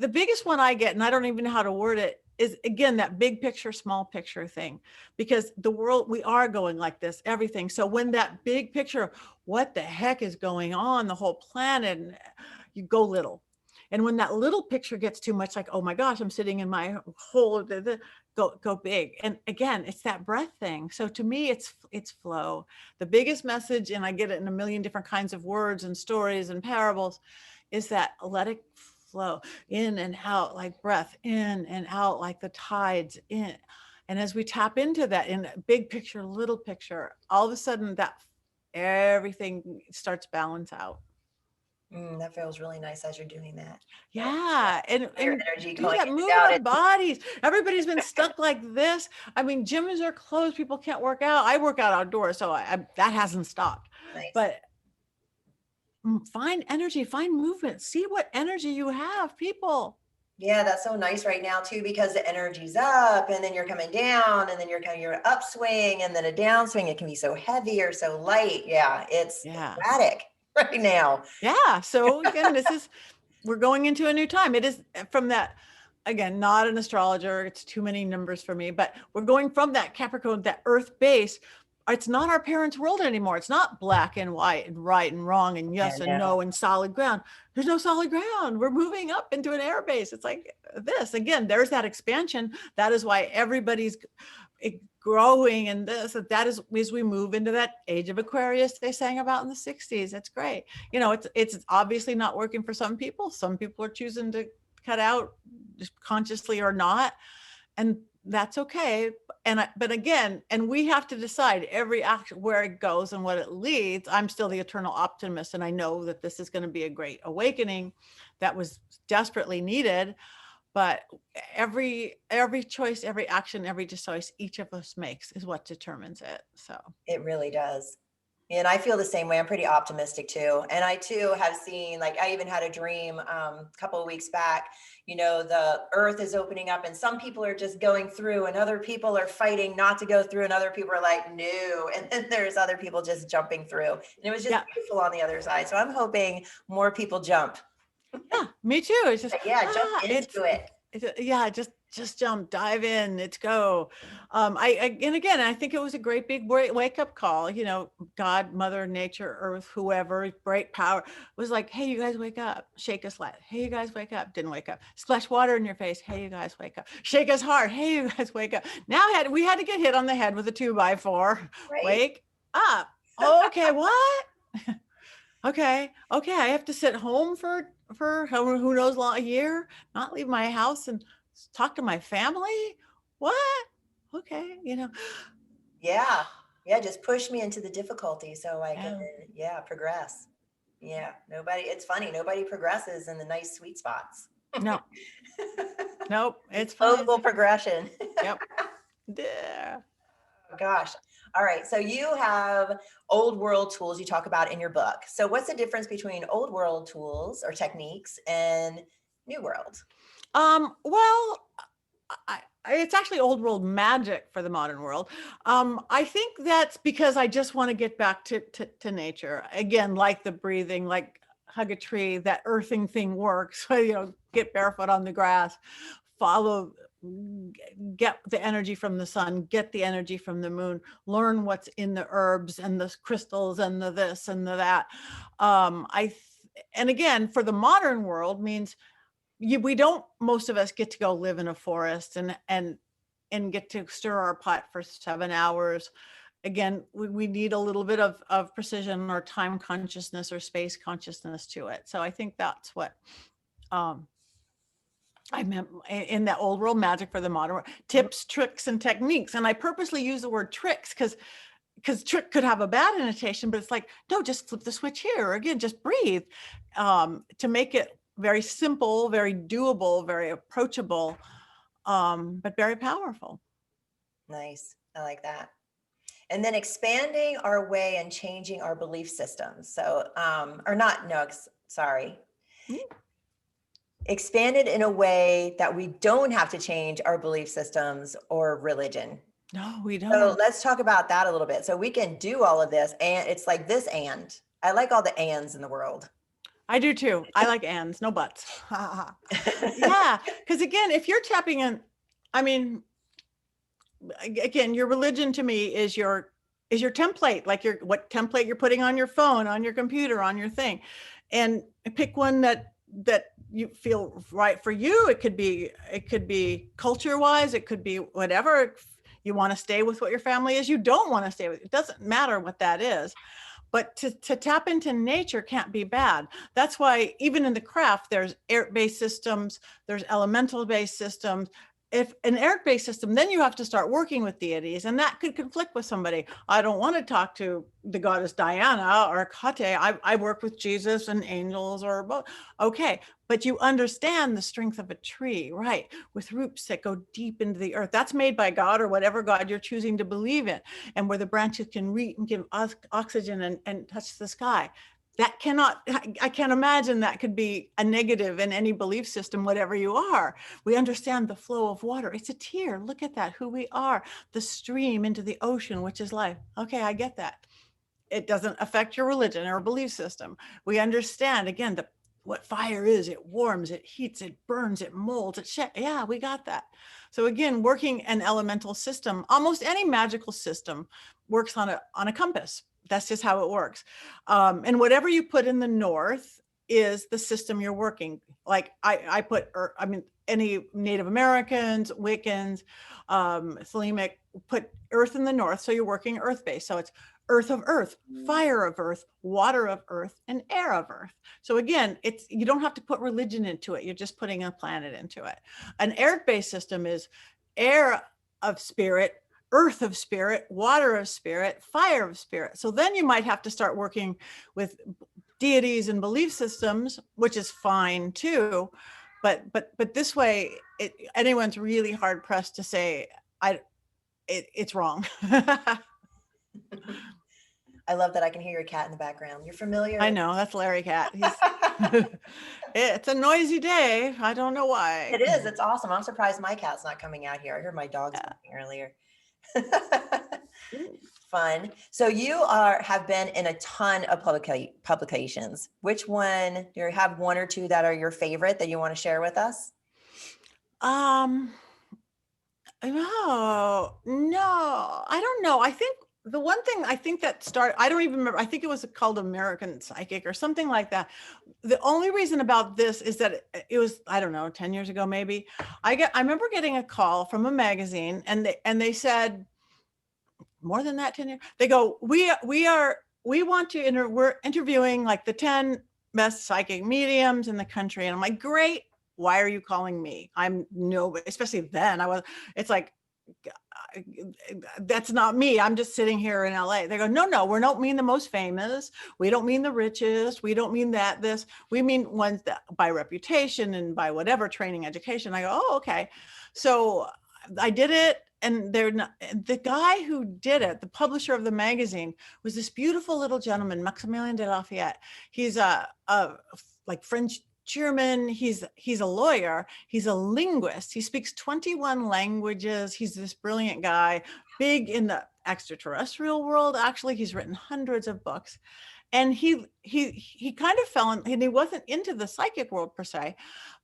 the biggest one I get, and I don't even know how to word it, is again, that big picture, small picture thing, because the world, we are going like this, everything. So when that big picture, what the heck is going on, the whole planet, and you go little. And when that little picture gets too much, like, oh my gosh, I'm sitting in my hole, go big. And again, it's that breath thing. So to me, it's flow. The biggest message, and I get it in a million different kinds of words and stories and parables, is that let it flow in and out, like breath in and out, like the tides in. And as we tap into that in big picture, little picture, all of a sudden that everything starts balance out. That feels really nice as you're doing that. Yeah. And Your energy do going that, in move and out. our bodies. Everybody's been stuck like this. I mean, gyms are closed. People can't work out. I work out outdoors, so that hasn't stopped. Nice. But find energy, find movement, see what energy you have, people. Yeah, that's so nice right now too, because the energy's up and then you're coming down and then you're upswing and then a downswing. It can be so heavy or so light. Yeah, it's erratic right now. Yeah. So again, we're going into a new time. It is from that, again, not an astrologer. It's too many numbers for me, but we're going from that Capricorn, that earth base. It's not our parents' world anymore. It's not black and white and right and wrong and yes and no and solid ground. There's no solid ground. We're moving up into an air base. It's like this. Again, there's that expansion. That is why everybody's growing, and that is as we move into that age of Aquarius they sang about in the 60s. It's great. You know, it's obviously not working for some people. Some people are choosing to cut out just consciously or not. And that's okay. But again, and we have to decide every action where it goes and what it leads. I'm still the eternal optimist, and I know that this is going to be a great awakening that was desperately needed. But every choice, every action, every choice each of us makes is what determines it. So it really does. And I feel the same way. I'm pretty optimistic too. And I too have seen, like, I even had a dream a couple of weeks back, you know, the earth is opening up and some people are just going through and other people are fighting not to go through and other people are like, no. And then there's other people just jumping through. And it was just beautiful on the other side. So I'm hoping more people jump. Yeah, me too. It's just, jump into it. Just jump, dive in, let's go. And again, I think it was a great big wake up call. You know, God, Mother Nature, Earth, whoever, great power was like, hey, you guys wake up, shake us light. Hey, you guys wake up, didn't wake up. Splash water in your face. Hey, you guys wake up. Shake us hard. Hey, you guys wake up. Now we had to get hit on the head with a 2x4. Right. Wake up. Okay, what? Okay, I have to sit home for who knows long, a year, not leave my house and talk to my family. What? Okay, you know. Yeah, just push me into the difficulty so I can progress. Yeah, it's funny, nobody progresses in the nice sweet spots. No. Nope, it's Global progression. Yep. Yeah. Oh, gosh. All right. So you have old world tools you talk about in your book. So what's the difference between old world tools or techniques and new world? Well, it's actually old world magic for the modern world. I think that's because I just want to get back to nature again, like the breathing, like hug a tree, that earthing thing works. You know, get barefoot on the grass, get the energy from the sun, get the energy from the moon, learn what's in the herbs and the crystals and the this and the that. And again, for the modern world means most of us get to go live in a forest and get to stir our pot for 7 hours. Again, we need a little bit of precision or time consciousness or space consciousness to it. So I think that's what I meant in that old world magic for the modern world. Tips, tricks, and techniques. And I purposely use the word tricks because trick could have a bad annotation, but it's like, no, just flip the switch here. Or again, just breathe to make it very simple, very doable, very approachable, but very powerful. Nice. I like that. And then expanding our way and changing our belief systems. So, expanded in a way that we don't have to change our belief systems or religion. No, we don't. So let's talk about that a little bit. So we can do all of this, and it's like this I like all the ands in the world. I do too. I like ands, no buts. Yeah, because again, if you're tapping in, I mean, again, your religion to me is your template, like what template you're putting on your phone, on your computer, on your thing, and pick one that you feel right for you. It could be culture wise, it could be whatever. You want to stay with what your family is, you don't want to stay with it, doesn't matter what that is. But to tap into nature can't be bad. That's why even in the craft, there's air-based systems, there's elemental-based systems. If an air-based system, then you have to start working with deities, and that could conflict with somebody. I don't want to talk to the goddess Diana or Kate. I work with Jesus and angels or both. Okay, but you understand the strength of a tree, right? With roots that go deep into the earth. That's made by God or whatever God you're choosing to believe in, and where the branches can reach and give oxygen and touch the sky. That I can't imagine that could be a negative in any belief system, whatever you are. We understand the flow of water. It's a tear. Look at that, who we are, the stream into the ocean, which is life. Okay, I get that. It doesn't affect your religion or belief system. We understand, again, what fire is. It warms, it heats, it burns, it molds, yeah, we got that. So again, working an elemental system, almost any magical system works on a compass. That's just how it works. And whatever you put in the north is the system you're working. Like I put, any Native Americans, Wiccans, Thelemic, put earth in the north. So you're working earth-based. So it's earth of earth, fire of earth, water of earth, and air of earth. So again, you don't have to put religion into it. You're just putting a planet into it. An air-based system is air of spirit, earth of spirit, water of spirit, fire of spirit. So then you might have to start working with deities and belief systems, which is fine too. But this way, anyone's really hard pressed to say it's wrong. I love that I can hear your cat in the background. You're familiar? I know, that's Larry Cat. It's a noisy day. I don't know why. It is. It's awesome. I'm surprised my cat's not coming out here. I heard my dogs barking earlier. Fun. So you have been in a ton of publications. Which one, do you have one or two that are your favorite that you want to share with us? No, I don't know. I think the one thing I think that started, I don't even remember, I think it was called American Psychic or something like that. The only reason about this is that it was, I don't know, 10 years ago, maybe. I remember getting a call from a magazine, and they said, more than that, 10 years, they go, we're interviewing like the 10 best psychic mediums in the country. And I'm like, great. Why are you calling me? Especially then it's like, that's not me. I'm just sitting here in LA. They go, no, we don't mean the most famous. We don't mean the richest. We don't mean this. We mean ones that by reputation and by whatever training, education. I go, oh, okay. So I did it. And the guy who did it, the publisher of the magazine, was this beautiful little gentleman, Maximilien de Lafayette. He's a like French German. He's a lawyer. He's a linguist. He speaks 21 languages. He's this brilliant guy, big in the extraterrestrial world. Actually, he's written hundreds of books. And he kind of fell in, and he wasn't into the psychic world per se,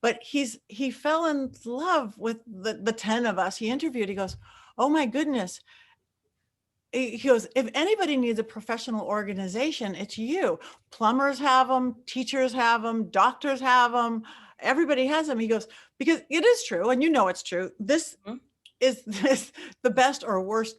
but he fell in love with the 10 of us he interviewed. He goes, oh my goodness. He goes, if anybody needs a professional organization, it's you. Plumbers have them, teachers have them, doctors have them, everybody has them. He goes, because it is true, and it's true. This is the best or worst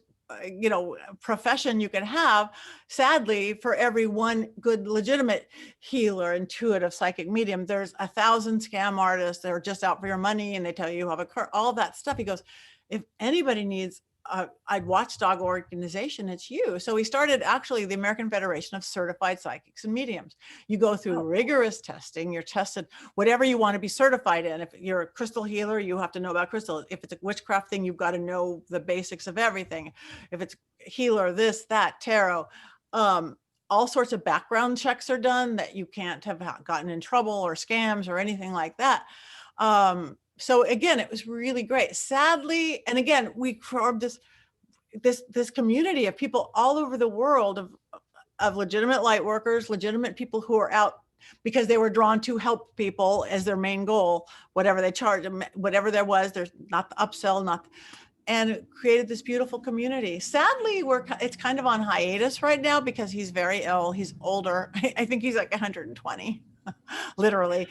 profession you can have. Sadly, for every one good legitimate healer, intuitive, psychic medium, there's 1,000 scam artists that are just out for your money, and they tell you have a curse, all that stuff. He goes, if anybody needs a watchdog organization, it's you. So he started actually the American Federation of Certified Psychics and Mediums. You go through rigorous testing. You're tested whatever you want to be certified in. If you're a crystal healer, you have to know about crystal. If it's a witchcraft thing, you've got to know the basics of everything. If it's healer, this, that, tarot, all sorts of background checks are done that you can't have gotten in trouble or scams or anything like that. So again, it was really great. Sadly, and again, we formed this community of people all over the world of legitimate light workers, legitimate people who are out because they were drawn to help people as their main goal, whatever they charge, whatever there was, there's not the upsell, and it created this beautiful community. Sadly, it's kind of on hiatus right now because he's very ill. He's older. I think he's like 120, literally.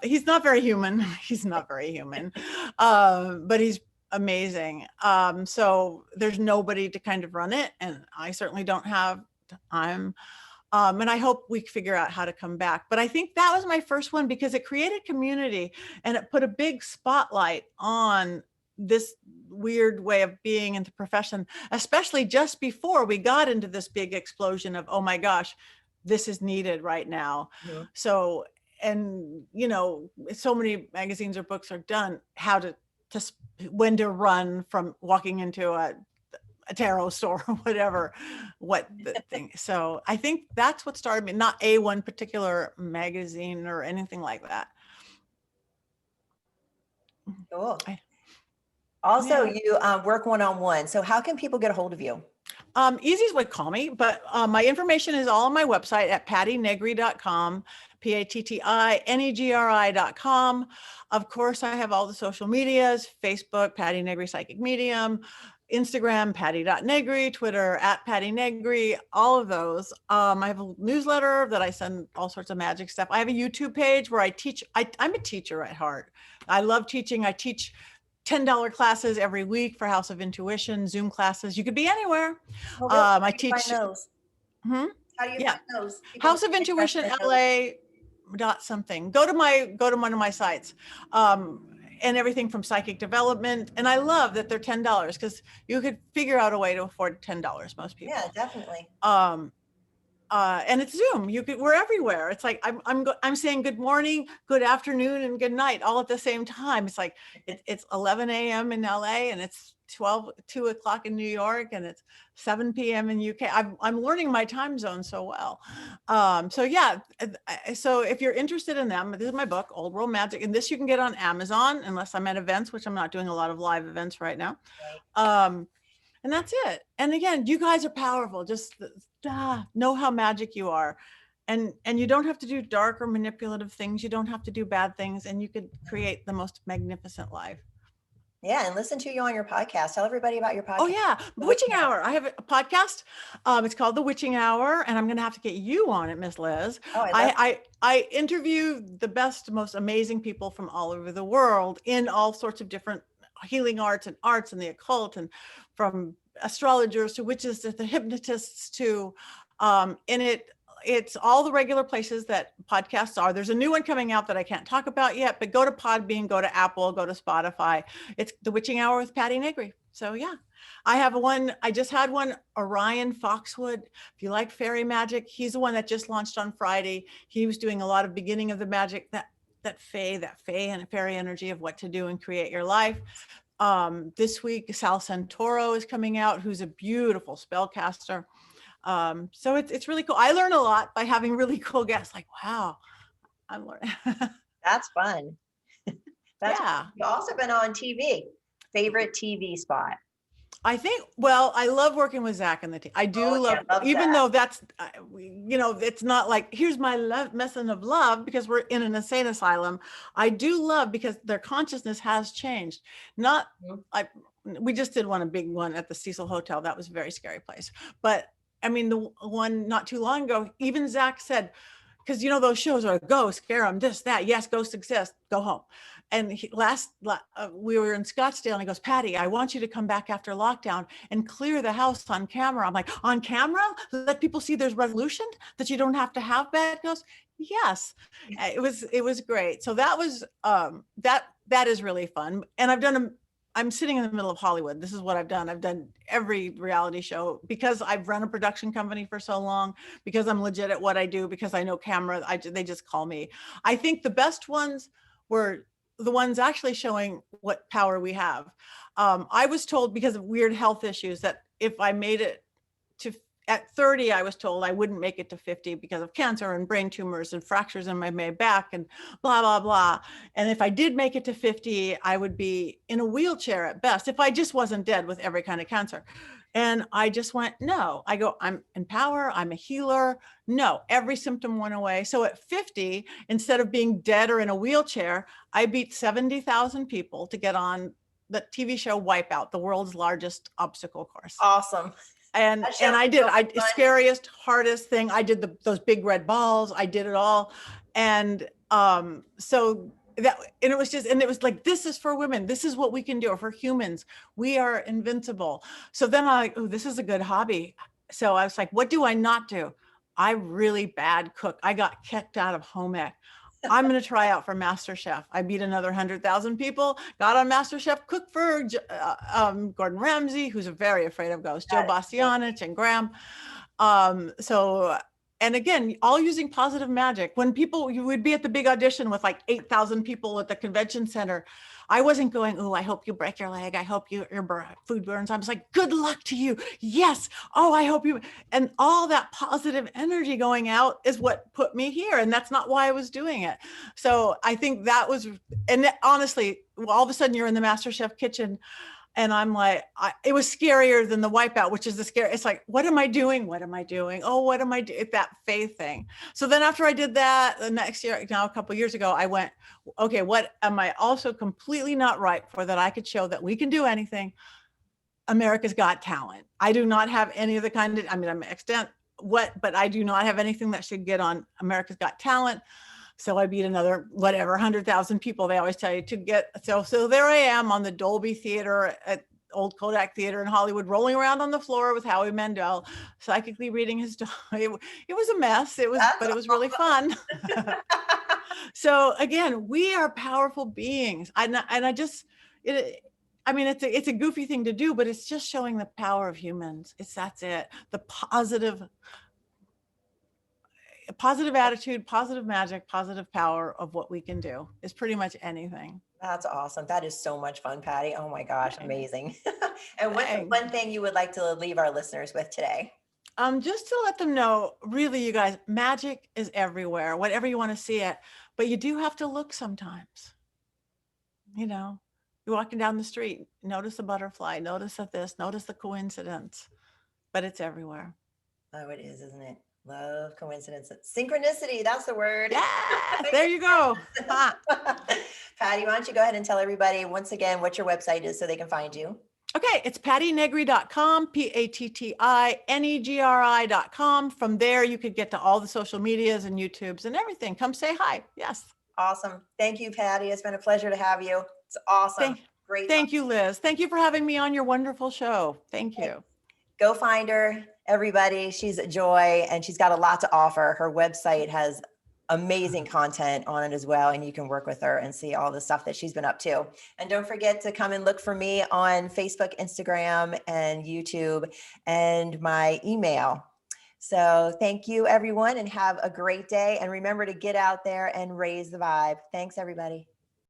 He's not very human. He's not very human, but he's amazing. So there's nobody to kind of run it, and I certainly don't have time. And I hope we figure out how to come back. But I think that was my first one because it created community and it put a big spotlight on this weird way of being in the profession, especially just before we got into this big explosion of, oh my gosh, this is needed right now. Yeah. So, and so many magazines or books are done how to when to run from walking into a tarot store or whatever, what the thing. So I think that's what started me, not one particular magazine or anything like that. Cool. Also, you work one-on-one. So how can people get a hold of you? Easiest way, call me, but my information is all on my website at pattinegri.com, PATTINEGRI.com. Of course, I have all the social medias, Facebook, Patti Negri Psychic Medium, Instagram, Patti.Negri, Twitter at Patti Negri, all of those. I have a newsletter that I send all sorts of magic stuff. I have a YouTube page where I teach. I'm a teacher at heart. I love teaching. I teach $10 classes every week for House of Intuition, Zoom classes. You could be anywhere. I teach. Those? How do you find those? House of Intuition LA dot something. Go to one of my sites. And everything from psychic development. And I love that they're $10 because you could figure out a way to afford $10, most people. Yeah, definitely. And it's Zoom. We're everywhere. It's like I'm saying good morning, good afternoon, and good night all at the same time. It's like it's 11 a.m. in LA and it's 2 o'clock in New York and it's 7 p.m. in UK. I'm learning my time zone so well. So yeah. So if you're interested in them, this is my book, Old World Magic, and this you can get on Amazon unless I'm at events, which I'm not doing a lot of live events right now. Right. And that's it. And again, you guys are powerful. Just know how magic you are. And you don't have to do dark or manipulative things. You don't have to do bad things. And you could create the most magnificent life. Yeah. And listen to you on your podcast. Tell everybody about your podcast. Oh yeah. The Witching Hour. I have a podcast. It's called The Witching Hour. And I'm going to have to get you on it, Miss Liz. Oh, I interview the best, most amazing people from all over the world in all sorts of different healing arts and the occult, and from astrologers to witches to the hypnotists to it's all the regular places that podcasts are. There's a new one coming out that I can't talk about yet, but go to Podbean, go to Apple, go to Spotify. It's The Witching Hour with Patti Negri. So yeah, I just had one, Orion Foxwood. If you like fairy magic, he's the one that just launched on Friday. He was doing a lot of beginning of the magic, that fae and fairy energy of what to do and create your life. This week, Sal Santoro is coming out, who's a beautiful spellcaster. So it's really cool. I learn a lot by having really cool guests. Like, wow, I'm learning. That's fun. You've also been on TV. Favorite TV spot? I love working with Zach and the team. I do love even though that's, it's not like, here's my lesson of love because we're in an insane asylum. I do love because their consciousness has changed. We just did a big one at the Cecil Hotel. That was a very scary place. But I mean, the one not too long ago, even Zach said, because those shows are go scare them, this, that. Yes, ghosts exist. Go home. And we were in Scottsdale and he goes, Patti, I want you to come back after lockdown and clear the house on camera. I'm like, on camera? Let people see there's resolution, that you don't have to have bad ghosts? Yes, it was great. So that was, that is really fun. And I'm sitting in the middle of Hollywood. This is what I've done. I've done every reality show because I've run a production company for so long, because I'm legit at what I do, because I know camera, they just call me. I think the best ones were the ones actually showing what power we have. I was told because of weird health issues that if I made it to at 30, I was told I wouldn't make it to 50 because of cancer and brain tumors and fractures in my back and blah, blah, blah. And if I did make it to 50, I would be in a wheelchair at best if I just wasn't dead with every kind of cancer. And I just went, no. I go, I'm in power. I'm a healer. No, every symptom went away. So at 50, instead of being dead or in a wheelchair, I beat 70,000 people to get on the TV show Wipeout, the world's largest obstacle course. Awesome. And I did, scariest, hardest thing. I did those big red balls. I did it all. And so that, and it was just, and it was like, this is for women. This is what we can do for humans. We are invincible. So then I'm like, oh, this is a good hobby. So I was like, what do I not do? I'm really bad cook. I got kicked out of home ec. I'm going to try out for MasterChef. I beat another 100,000 people, got on MasterChef, cooked for Gordon Ramsay, who's very afraid of ghosts, Joe Bastianich and Graham. And again, all using positive magic. When you would be at the big audition with like 8,000 people at the convention center, I wasn't going, oh, I hope you break your leg. I hope your food burns. I was like, good luck to you. Yes. Oh, I hope you. And all that positive energy going out is what put me here. And that's not why I was doing it. So I think that was, and honestly, all of a sudden you're in the MasterChef kitchen. And I'm like, it was scarier than the Wipeout, which is the scary. It's like, what am I doing? What am I doing? Oh, what am I doing? It's that faith thing. So then after I did that, the next year, now a couple of years ago, I went, okay, what am I also completely not right for that I could show that we can do anything? America's Got Talent. I do not have any of the kind of, I mean, I'm extent but I do not have anything that should get on America's Got Talent. So I beat another, whatever, 100,000 people, they always tell you to get. So there I am on the Dolby Theater at Old Kodak Theater in Hollywood, rolling around on the floor with Howie Mandel, psychically reading his story. It was a mess. But it was really fun. So again, we are powerful beings. I mean, it's a goofy thing to do, but it's just showing the power of humans. That's it. The positive attitude, positive magic, positive power of what we can do is pretty much anything. That's awesome. That is so much fun, Patti. Oh my gosh, amazing. And what's one thing you would like to leave our listeners with today? Just to let them know, really, you guys, magic is everywhere, whatever you want to see it, but you do have to look sometimes. You know, you're walking down the street, notice a butterfly, notice notice the coincidence, but it's everywhere. Oh, it is, isn't it? Love coincidence. Synchronicity, that's the word. Yeah, there you go. Patti, why don't you go ahead and tell everybody once again what your website is so they can find you? Okay, it's pattinegri.com, PATTINEGRI.com. From there, you could get to all the social medias and YouTubes and everything. Come say hi. Yes. Awesome. Thank you, Patti. It's been a pleasure to have you. It's awesome. Great. Thank you, Liz. Thank you for having me on your wonderful show. Thank you. Go find her, everybody. She's a joy and she's got a lot to offer. Her website has amazing content on it as well. And you can work with her and see all the stuff that she's been up to. And don't forget to come and look for me on Facebook, Instagram, and YouTube, and my email. So thank you, everyone, and have a great day. And remember to get out there and raise the vibe. Thanks, everybody.